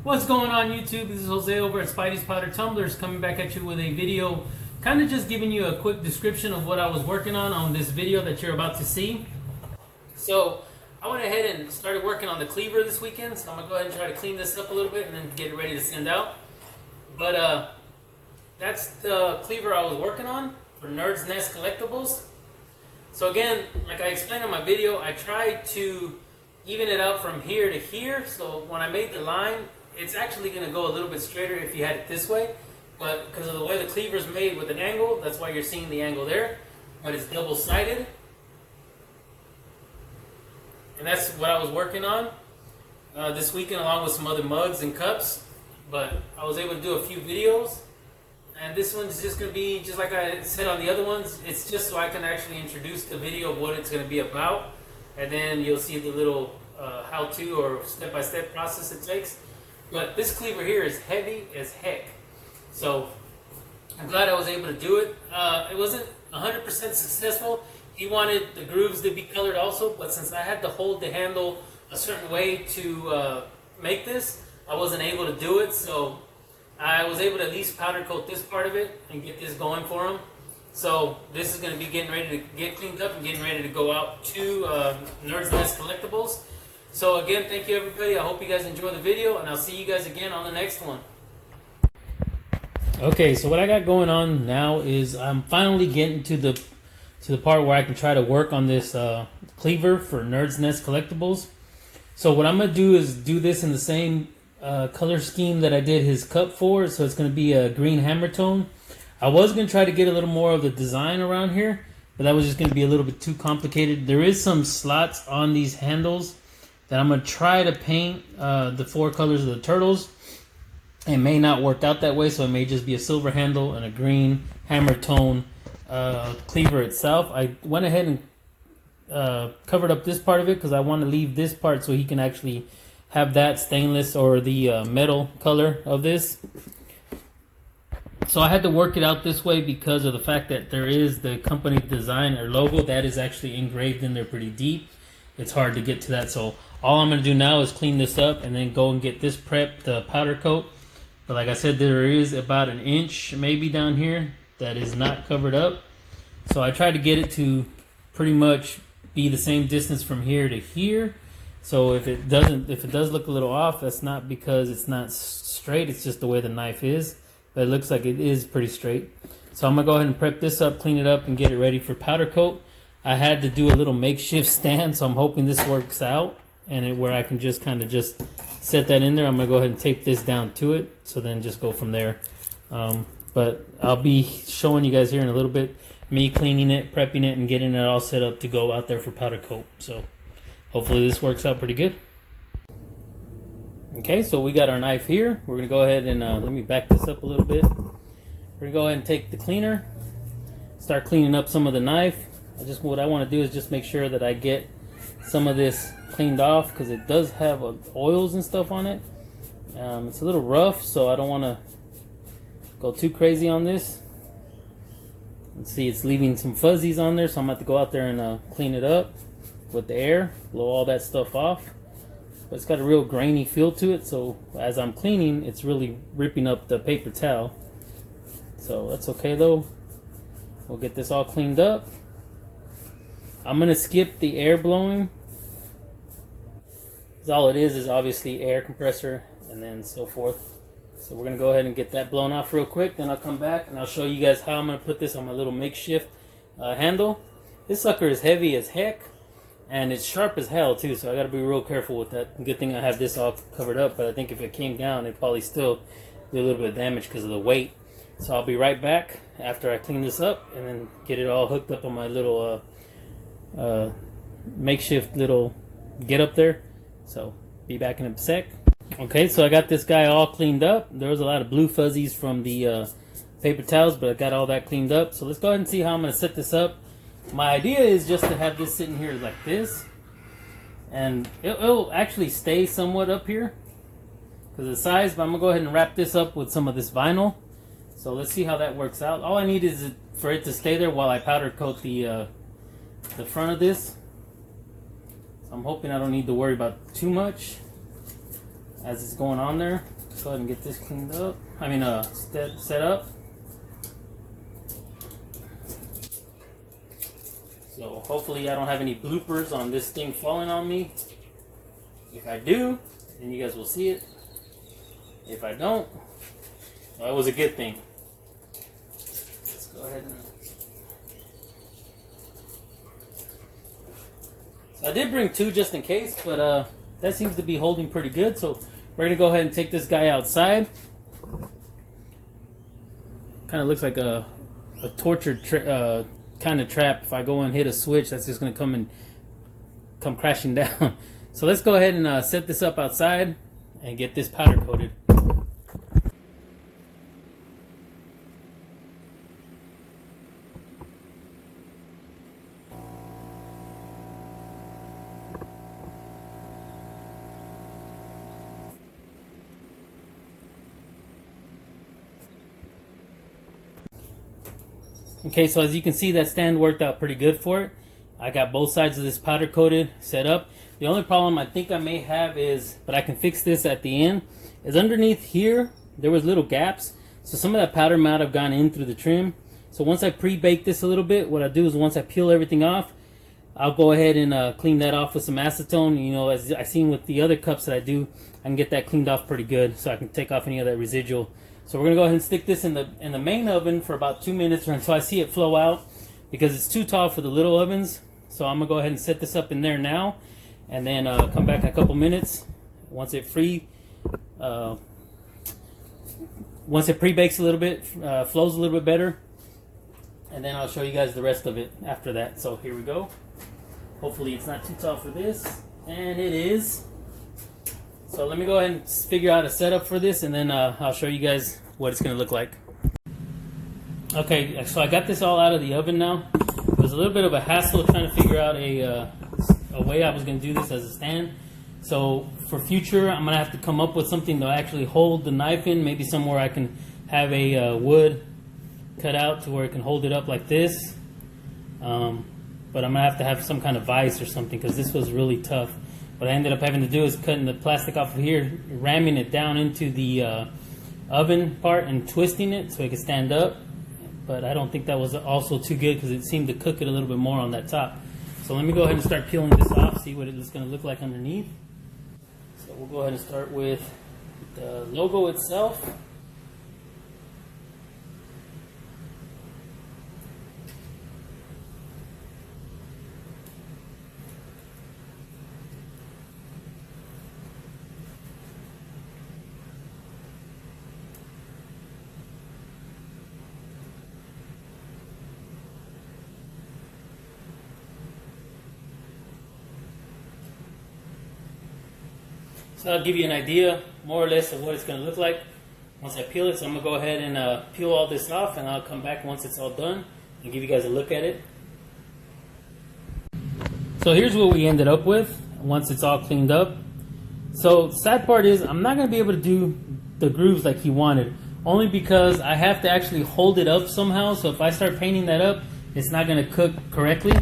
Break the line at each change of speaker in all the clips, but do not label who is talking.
What's going on YouTube? This is Jose over at Spidey's Powder Tumblers, coming back at you with a video kind of just giving you a quick description of what I was working on this video that you're about to see. So I went ahead and started working on the cleaver this weekend, so I'm going to go ahead and try to clean this up a little bit and then get it ready to send out. But that's the cleaver I was working on for Nerd's Nest Collectables. So again, like I explained in my video, I tried to even it out from here to here, so when I made the line, it's actually going to go a little bit straighter if you had it this way, but because of the way the cleaver is made with an angle, that's why you're seeing the angle there, but it's double-sided. And that's what I was working on this weekend, along with some other mugs and cups, but I was able to do a few videos, and this one's just going to be, just like I said on the other ones, it's just so I can actually introduce the video of what it's going to be about, and then you'll see the little how-to or step-by-step process it takes. But this cleaver here is heavy as heck, so I'm glad I was able to do it. It wasn't 100% successful. He wanted the grooves to be colored also, but since I had to hold the handle a certain way to make this, I wasn't able to do it, so I was able to at least powder coat this part of it and get this going for him. So this is going to be getting ready to get cleaned up and getting ready to go out to Nerd's Nest Collectables. So again, thank you everybody. I hope you guys enjoy the video, and I'll see you guys again on the next one. Okay, so what I got going on now is I'm finally getting to the part where I can try to work on this cleaver for Nerd's Nest Collectables. So what I'm going to do is do this in the same color scheme that I did his cup for. So it's going to be a green hammer tone. I was going to try to get a little more of the design around here, but that was just going to be a little bit too complicated. There is some slots on these handles that I'm going to try to paint the four colors of the turtles. It may not work out that way, so it may just be a silver handle and a green hammer tone cleaver itself. I went ahead and covered up this part of it because I want to leave this part so he can actually have that stainless or the metal color of this. So I had to work it out this way because of the fact that there is the company design or logo that is actually engraved in there pretty deep. It's hard to get to that, so all I'm going to do now is clean this up and then go and get this prepped powder coat. But like I said, there is about an inch maybe down here that is not covered up. So I tried to get it to pretty much be the same distance from here to here. So if it does look a little off, that's not because it's not straight, it's just the way the knife is. But it looks like it is pretty straight. So I'm going to go ahead and prep this up, clean it up, and get it ready for powder coat. I had to do a little makeshift stand, so I'm hoping this works out. And where I can just kind of just set that in there, I'm going to go ahead and tape this down to it. So then just go from there. But I'll be showing you guys here in a little bit me cleaning it, prepping it, and getting it all set up to go out there for powder coat. So hopefully this works out pretty good. Okay, so we got our knife here. We're going to go ahead and let me back this up a little bit. We're going to go ahead and take the cleaner, start cleaning up some of the knife. What I want to do is just make sure that I get some of this cleaned off because it does have oils and stuff on it. It's a little rough, so I don't want to go too crazy on this. Let's see, it's leaving some fuzzies on there, so I'm going to have to go out there and clean it up with the air, blow all that stuff off. But it's got a real grainy feel to it, so as I'm cleaning, it's really ripping up the paper towel. So that's okay though. We'll get this all cleaned up. I'm going to skip the air blowing. All it is obviously air compressor and then so forth. So we're going to go ahead and get that blown off real quick. Then I'll come back and I'll show you guys how I'm going to put this on my little makeshift handle. This sucker is heavy as heck and it's sharp as hell too, so I got to be real careful with that. Good thing I have this all covered up, but I think if it came down it'd probably still do a little bit of damage because of the weight. So I'll be right back after I clean this up and then get it all hooked up on my little makeshift little get up there. So be back in a sec. Okay, so I got this guy all cleaned up. There was a lot of blue fuzzies from the paper towels, but I got all that cleaned up. So let's go ahead and see how I'm going to set this up. My idea is just to have this sitting here like this, and it'll actually stay somewhat up here because of the size, but I'm going to go ahead and wrap this up with some of this vinyl. So let's see how that works out. All I need is for it to stay there while I powder coat the front of this. So I'm hoping I don't need to worry about too much. as it's going on there. Let's go ahead and get this cleaned up. Set up. So hopefully I don't have any bloopers on this thing falling on me. If I do, then you guys will see it. If I don't, well, that was a good thing. Let's go ahead and... So I did bring 2 just in case, but that seems to be holding pretty good. So we're going to go ahead and take this guy outside. Kind of looks like a tortured kind of trap. If I go and hit a switch, that's just going to come crashing down. So let's go ahead and set this up outside and get this powder coated. Okay, so as you can see, that stand worked out pretty good for it. I got both sides of this powder coated set up. The only problem I think I may have is, but I can fix this at the end, is underneath here there was little gaps. So some of that powder might have gone in through the trim. So once I pre-bake this a little bit, what I do is once I peel everything off, I'll go ahead and clean that off with some acetone. You know, as I seen with the other cups that I do, I can get that cleaned off pretty good, so I can take off any of that residual. So we're gonna go ahead and stick this in the main oven for about 2 minutes or until I see it flow out, because it's too tall for the little ovens. So I'm gonna go ahead and set this up in there now, and then come back in a couple minutes once it pre-bakes a little bit, flows a little bit better, and then I'll show you guys the rest of it after that. So here we go. Hopefully it's not too tall for this, and it is. So let me go ahead and figure out a setup for this, and then I'll show you guys what it's going to look like. Okay, so I got this all out of the oven now. It was a little bit of a hassle trying to figure out a way I was going to do this as a stand. So for future, I'm going to have to come up with something to actually hold the knife in. Maybe somewhere I can have a wood cut out to where it can hold it up like this. But I'm going to have some kind of vise or something, because this was really tough. What I ended up having to do is cutting the plastic off of here, ramming it down into the oven part and twisting it so it could stand up. But I don't think that was also too good, because it seemed to cook it a little bit more on that top. So let me go ahead and start peeling this off, see what it's going to look like underneath. So we'll go ahead and start with the logo itself. So I'll give you an idea, more or less, of what it's going to look like once I peel it. So I'm going to go ahead and peel all this off, and I'll come back once it's all done and give you guys a look at it. So here's what we ended up with once it's all cleaned up. So the sad part is I'm not going to be able to do the grooves like he wanted, only because I have to actually hold it up somehow. So if I start painting that up, it's not going to cook correctly.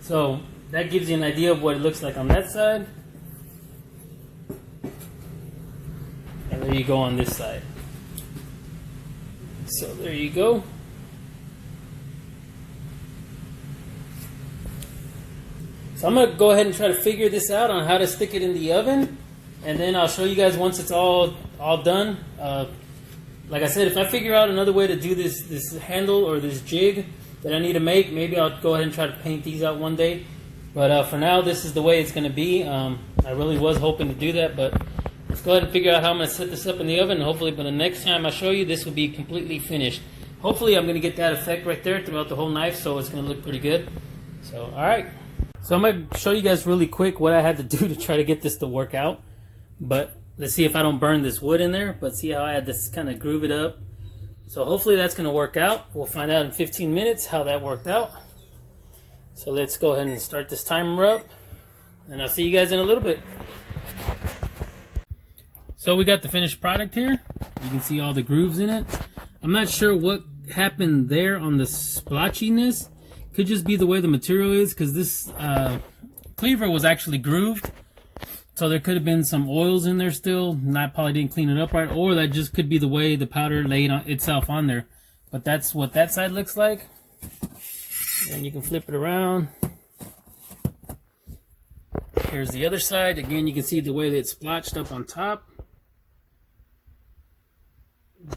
So that gives you an idea of what it looks like on that side. And there you go on this side. So there you go. So I'm going to go ahead and try to figure this out on how to stick it in the oven, and then I'll show you guys once it's all done. Like I said, if I figure out another way to do this handle or this jig that I need to make, maybe I'll go ahead and try to paint these out one day. But for now, this is the way it's going to be. I really was hoping to do that, but let's go ahead and figure out how I'm going to set this up in the oven, and hopefully by the next time I show you, this will be completely finished. Hopefully I'm going to get that effect right there throughout the whole knife, so it's going to look pretty good. So, alright. So I'm going to show you guys really quick what I had to do to try to get this to work out. But let's see if I don't burn this wood in there, but see how I had to kind of groove it up. So hopefully that's going to work out. We'll find out in 15 minutes how that worked out. So let's go ahead and start this timer up, and I'll see you guys in a little bit. So we got the finished product here. You can see all the grooves in it. I'm not sure what happened there on the splotchiness. Could just be the way the material is, because this cleaver was actually grooved. So there could have been some oils in there still, and I probably didn't clean it up right, or that just could be the way the powder laid on itself on there. But that's what that side looks like. And you can flip it around. Here's the other side. Again, you can see the way that it's splotched up on top.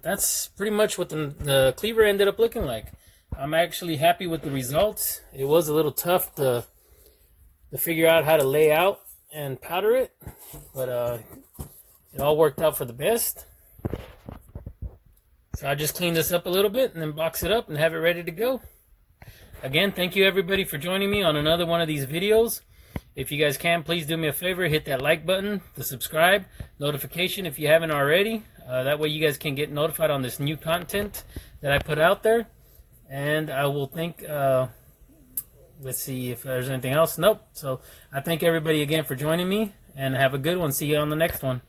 That's pretty much what the cleaver ended up looking like. I'm actually happy with the results. It was a little tough to figure out how to lay out and powder it, but it all worked out for the best. So I just cleaned this up a little bit and then box it up and have it ready to go. Again, thank you everybody for joining me on another one of these videos. If you guys can, please do me a favor, hit that like button, the subscribe, notification if you haven't already. That way you guys can get notified on this new content that I put out there. And I will think, let's see if there's anything else. Nope. So I thank everybody again for joining me, and have a good one. See you on the next one.